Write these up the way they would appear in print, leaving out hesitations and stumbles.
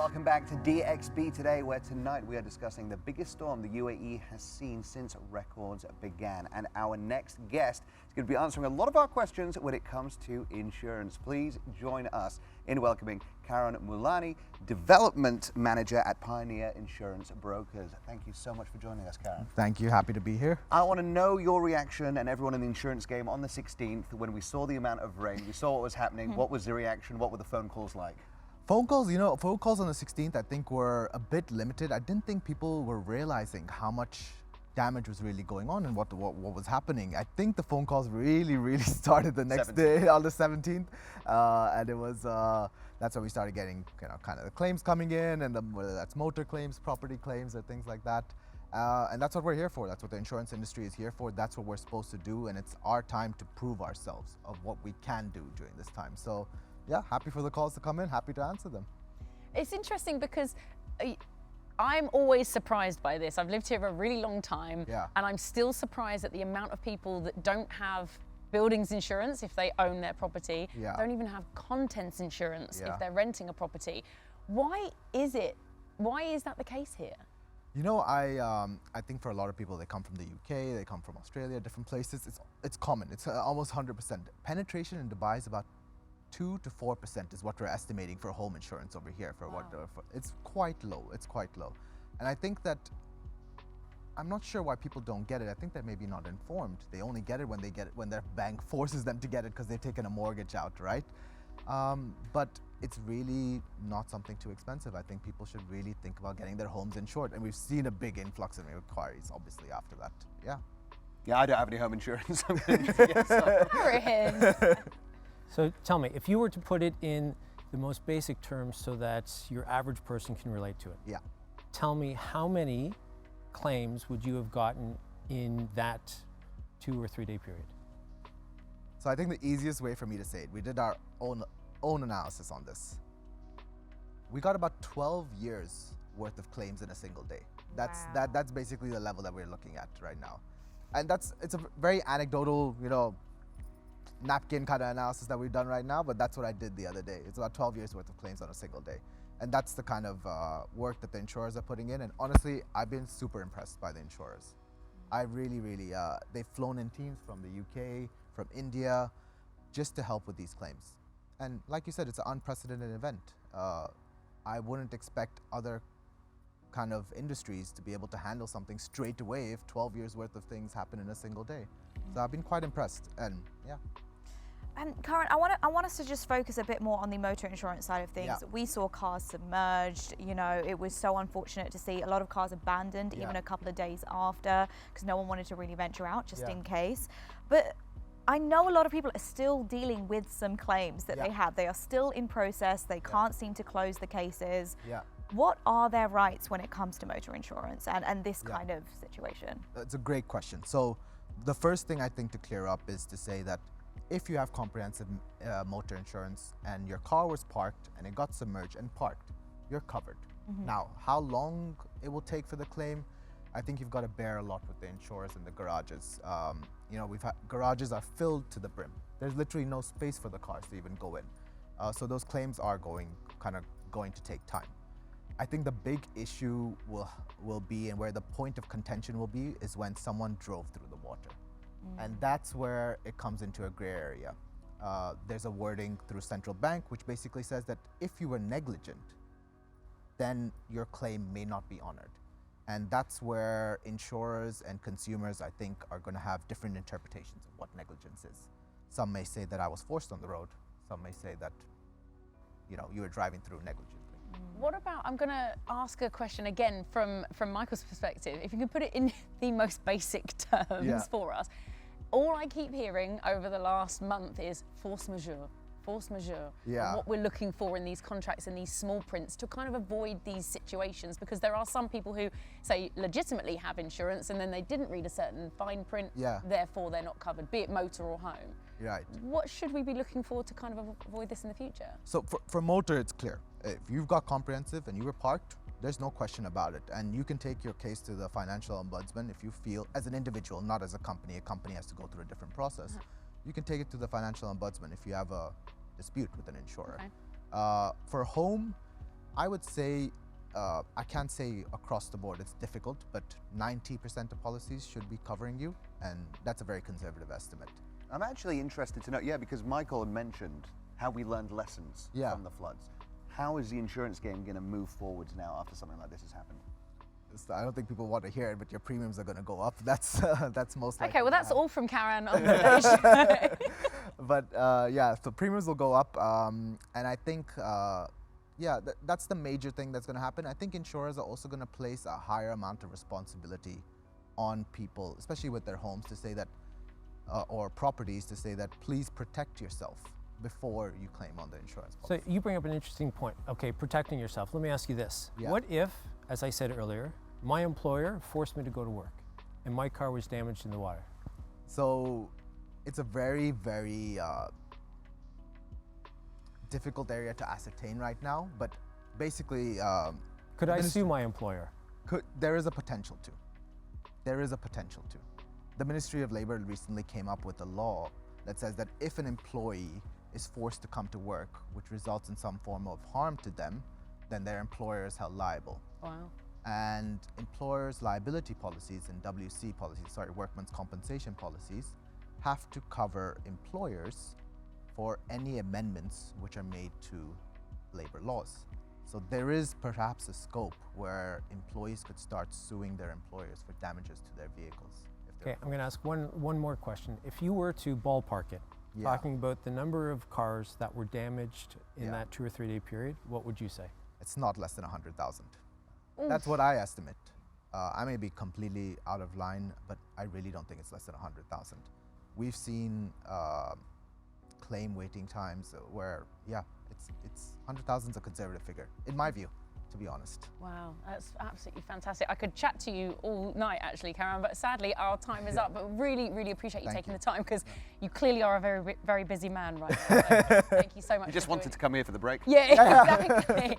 welcome back to DXB today, where tonight we are discussing the biggest storm the UAE has seen since records began. And our next guest is going to be answering a lot of our questions when it comes to insurance. Please join us in welcoming Karen Mulani, Development Manager at Pioneer Insurance Brokers. Thank you so much for joining us, Karen. Thank you, happy to be here. I want to know your reaction and everyone in the insurance game on the 16th when we saw the amount of rain, we saw what was happening. What was the reaction? What were the phone calls like? Phone calls on the 16th I think were a bit limited. I didn't think people were realizing how much damage was really going on and what was happening. I think the phone calls really started the next day on the 17th, and it was that's when we started getting kind of the claims coming in, and whether that's motor claims, property claims, or things like that. And that's what we're here for. That's what the insurance industry is here for. That's what we're supposed to do, and it's our time to prove ourselves of what we can do during this time. So yeah, happy for the calls to come in, happy to answer them. It's interesting because I'm always surprised by this. I've lived here for a really long time, and I'm still surprised at the amount of people that don't have buildings insurance if they own their property, don't even have contents insurance if they're renting a property. Why is that the case here? You know, I think for a lot of people, they come from the UK, they come from Australia, different places. It's common. It's almost 100%. Penetration in Dubai is about 2 to 4% is what we're estimating for home insurance over here. It's quite low. It's quite low, and I think that I'm not sure why people don't get it. I think they're maybe not informed. They only get it when their bank forces them to get it because they've taken a mortgage out, right? But it's really not something too expensive. I think people should really think about getting their homes insured, and we've seen a big influx in inquiries, obviously, after that. Yeah, I don't have any home insurance. So tell me, if you were to put it in the most basic terms so that your average person can relate to it, tell me how many claims would you have gotten in that 2 or 3 day period? So I think the easiest way for me to say it, we did our own analysis on this. We got about 12 years worth of claims in a single day. That's basically the level that we're looking at right now. And it's a very anecdotal, napkin kind of analysis that we've done right now, but that's what I did the other day. It's about 12 years worth of claims on a single day. And that's the kind of work that the insurers are putting in. And honestly, I've been super impressed by the insurers. I really, they've flown in teams from the UK, from India, just to help with these claims. And like you said, it's an unprecedented event. I wouldn't expect other kind of industries to be able to handle something straight away if 12 years worth of things happen in a single day. So I've been quite impressed, and And Karen, I want us to just focus a bit more on the motor insurance side of things. We saw cars submerged. It was so unfortunate to see a lot of cars abandoned even a couple of days after because no one wanted to really venture out just in case. But I know a lot of people are still dealing with some claims that they have. They are still in process. They can't seem to close the cases. What are their rights when it comes to motor insurance and this kind of situation? That's a great question. So the first thing I think to clear up is to say that if you have comprehensive motor insurance and your car was parked and it got submerged and parked, you're covered. Now, how long it will take for the claim, I think you've got to bear a lot with the insurers and the garages. Garages are filled to the brim. There's literally no space for the cars to even go in. So those claims are going to take time. I think the big issue will be, and where the point of contention will be, is when someone drove through the water. And that's where it comes into a gray area. There's a wording through central bank which basically says that if you were negligent, then your claim may not be honored. And that's where insurers and consumers, I think, are going to have different interpretations of what negligence is. Some may say that I was forced on the road. Some may say that, you were driving through negligently. What about, I'm going to ask a question again from Michael's perspective. If you can put it in the most basic terms for us. All I keep hearing over the last month is force majeure. And what we're looking for in these contracts and these small prints to kind of avoid these situations, because there are some people who say legitimately have insurance and then they didn't read a certain fine print, therefore they're not covered, be it motor or home. Right. What should we be looking for to kind of avoid this in the future? So for motor, it's clear. If you've got comprehensive and you were parked, there's no question about it. And you can take your case to the financial ombudsman if you feel, as an individual, not as a company has to go through a different process. You can take it to the financial ombudsman if you have a dispute with an insurer. For home, I would say, I can't say across the board it's difficult, but 90% of policies should be covering you, and that's a very conservative estimate. I'm actually interested to know, because Michael had mentioned how we learned lessons from the floods. How is the insurance game going to move forwards now after something like this has happened? I don't think people want to hear it, but your premiums are going to go up. That's most likely. Okay, well that's all from Karen on today's show. But yeah, so premiums will go up, and I think that's the major thing that's going to happen. I think insurers are also going to place a higher amount of responsibility on people, especially with their homes, to say that, or properties, to say that please protect yourself before you claim on the insurance policy. So you bring up an interesting point. Okay, protecting yourself. Let me ask you this. Yeah. What if, as I said earlier, my employer forced me to go to work and my car was damaged in the water? So it's a very, very difficult area to ascertain right now, but basically... could I sue my employer? There is a potential to. There is a potential to. The Ministry of Labor recently came up with a law that says that if an employee is forced to come to work, which results in some form of harm to them, then their employer is held liable. Wow. And employers' liability policies and workmen's compensation policies have to cover employers for any amendments which are made to labor laws. So there is perhaps a scope where employees could start suing their employers for damages to their vehicles. Okay, I'm going to ask one more question. If you were to ballpark it, talking about the number of cars that were damaged in that 2 or 3 day period, what would you say? It's not less than 100,000. That's what I estimate. I may be completely out of line, but I really don't think it's less than 100,000. We've seen claim waiting times where, it's 100,000 is a conservative figure, in my view, to be honest. Wow, that's absolutely fantastic. I could chat to you all night, actually, Karen, but sadly our time is up. But really, really appreciate you taking the time, because you clearly are a very, very busy man right now. So thank you so much. He just wanted to come here for the break. Yeah, exactly.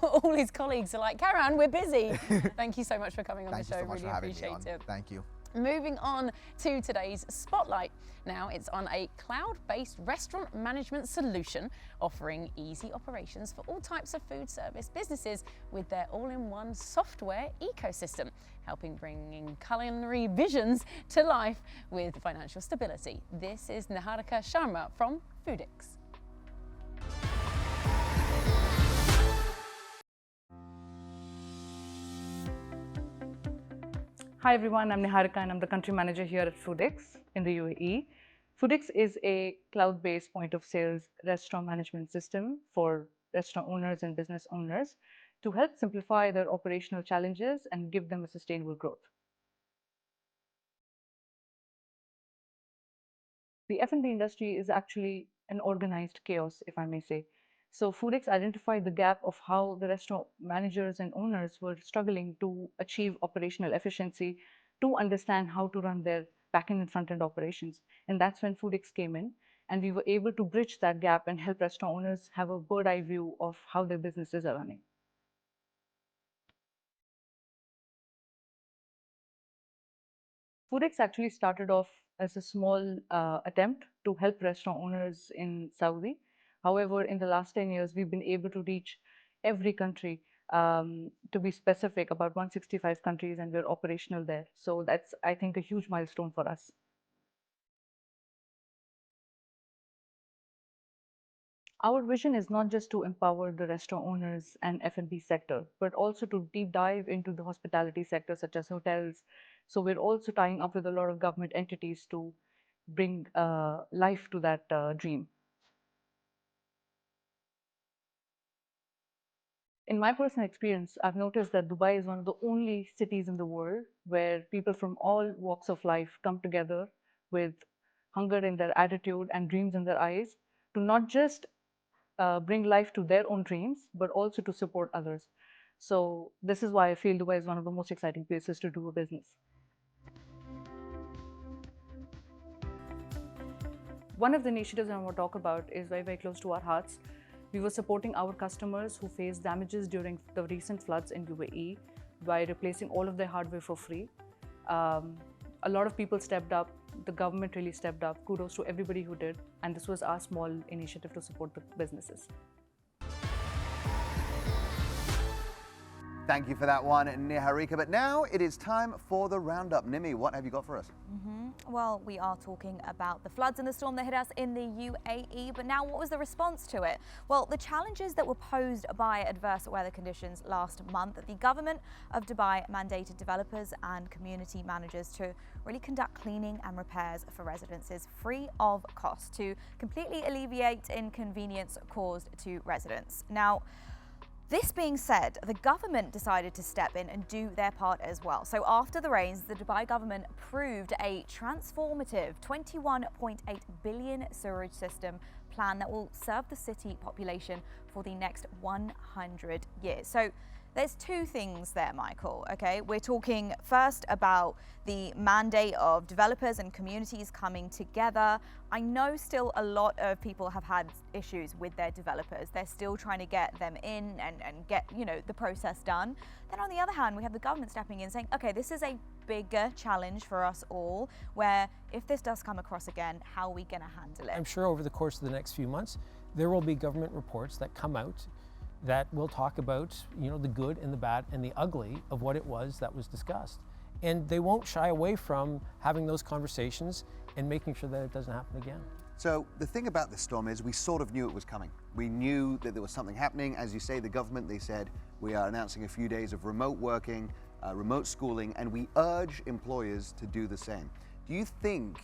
All his colleagues are like, Karen, we're busy. Thank you so much for coming on the show. Thank you so much really for having appreciate me on. it. Thank you. Moving on to today's spotlight. Now it's on a cloud-based restaurant management solution offering easy operations for all types of food service businesses with their all-in-one software ecosystem, helping bringing culinary visions to life with financial stability. This is Niharika Sharma from Foodix. Hi everyone, I'm Niharika and I'm the country manager here at Foodix in the UAE. Foodix is a cloud-based point of sales restaurant management system for restaurant owners and business owners to help simplify their operational challenges and give them a sustainable growth. The F&B industry is actually an organized chaos, if I may say. So Foodix identified the gap of how the restaurant managers and owners were struggling to achieve operational efficiency, to understand how to run their back-end and front-end operations. And that's when Foodix came in, and we were able to bridge that gap and help restaurant owners have a bird-eye view of how their businesses are running. Foodix actually started off as a small attempt to help restaurant owners in Saudi. However, in the last 10 years, we've been able to reach every country, to be specific, about 165 countries, and we're operational there. So that's, I think, a huge milestone for us. Our vision is not just to empower the restaurant owners and F&B sector, but also to deep dive into the hospitality sector, such as hotels. So we're also tying up with a lot of government entities to bring life to that dream. In my personal experience, I've noticed that Dubai is one of the only cities in the world where people from all walks of life come together with hunger in their attitude and dreams in their eyes to not just bring life to their own dreams, but also to support others. So this is why I feel Dubai is one of the most exciting places to do a business. One of the initiatives I want to talk about is very, very close to our hearts. We were supporting our customers who faced damages during the recent floods in UAE by replacing all of their hardware for free. A lot of people stepped up. The government really stepped up. Kudos to everybody who did. And this was our small initiative to support the businesses. Thank you for that one, Niharika. But now it is time for the roundup. Nimi, what have you got for us? Well, we are talking about the floods and the storm that hit us in the UAE, but now what was the response to it? Well, the challenges that were posed by adverse weather conditions last month, the government of Dubai mandated developers and community managers to really conduct cleaning and repairs for residences free of cost to completely alleviate inconvenience caused to residents. Now, this being said, the government decided to step in and do their part as well. So after the rains, the Dubai government approved a transformative 21.8 billion sewerage system plan that will serve the city population for the next 100 years. So there's two things there, Michael, okay? We're talking first about the mandate of developers and communities coming together. I know still a lot of people have had issues with their developers. They're still trying to get them in and get, the process done. Then on the other hand, we have the government stepping in saying, okay, this is a bigger challenge for us all, where if this does come across again, how are we gonna handle it? I'm sure over the course of the next few months, there will be government reports that come out that will talk about, the good and the bad and the ugly of what it was that was discussed. And they won't shy away from having those conversations and making sure that it doesn't happen again. So the thing about this storm is we sort of knew it was coming. We knew that there was something happening. As you say, the government, they said, we are announcing a few days of remote working, remote schooling, and we urge employers to do the same. Do you think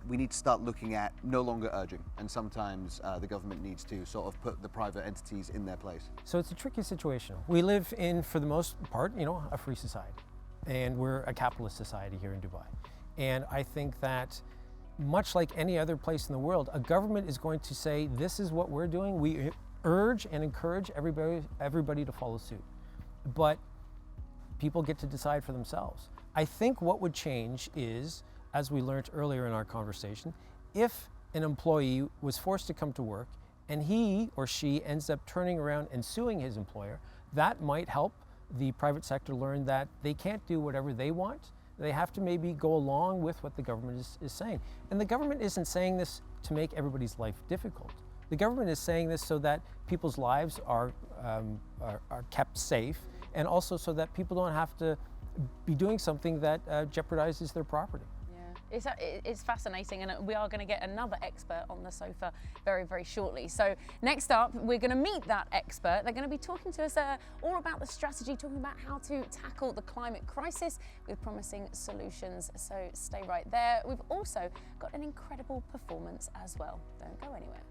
we need to start looking at no longer urging, and sometimes the government needs to sort of put the private entities in their place? So it's a tricky situation. We live in, for the most part, a free society, and we're a capitalist society here in Dubai. And I think that much like any other place in the world, a government is going to say, this is what we're doing. We urge and encourage everybody to follow suit. But people get to decide for themselves. I think what would change is, as we learned earlier in our conversation, if an employee was forced to come to work and he or she ends up turning around and suing his employer, that might help the private sector learn that they can't do whatever they want. They have to maybe go along with what the government is saying. And the government isn't saying this to make everybody's life difficult. The government is saying this so that people's lives are kept safe, and also so that people don't have to be doing something that jeopardizes their property. It's fascinating, and we are going to get another expert on the sofa very, very shortly. So next up, we're going to meet that expert. They're going to be talking to us all about the strategy, talking about how to tackle the climate crisis with promising solutions. So stay right there. We've also got an incredible performance as well. Don't go anywhere.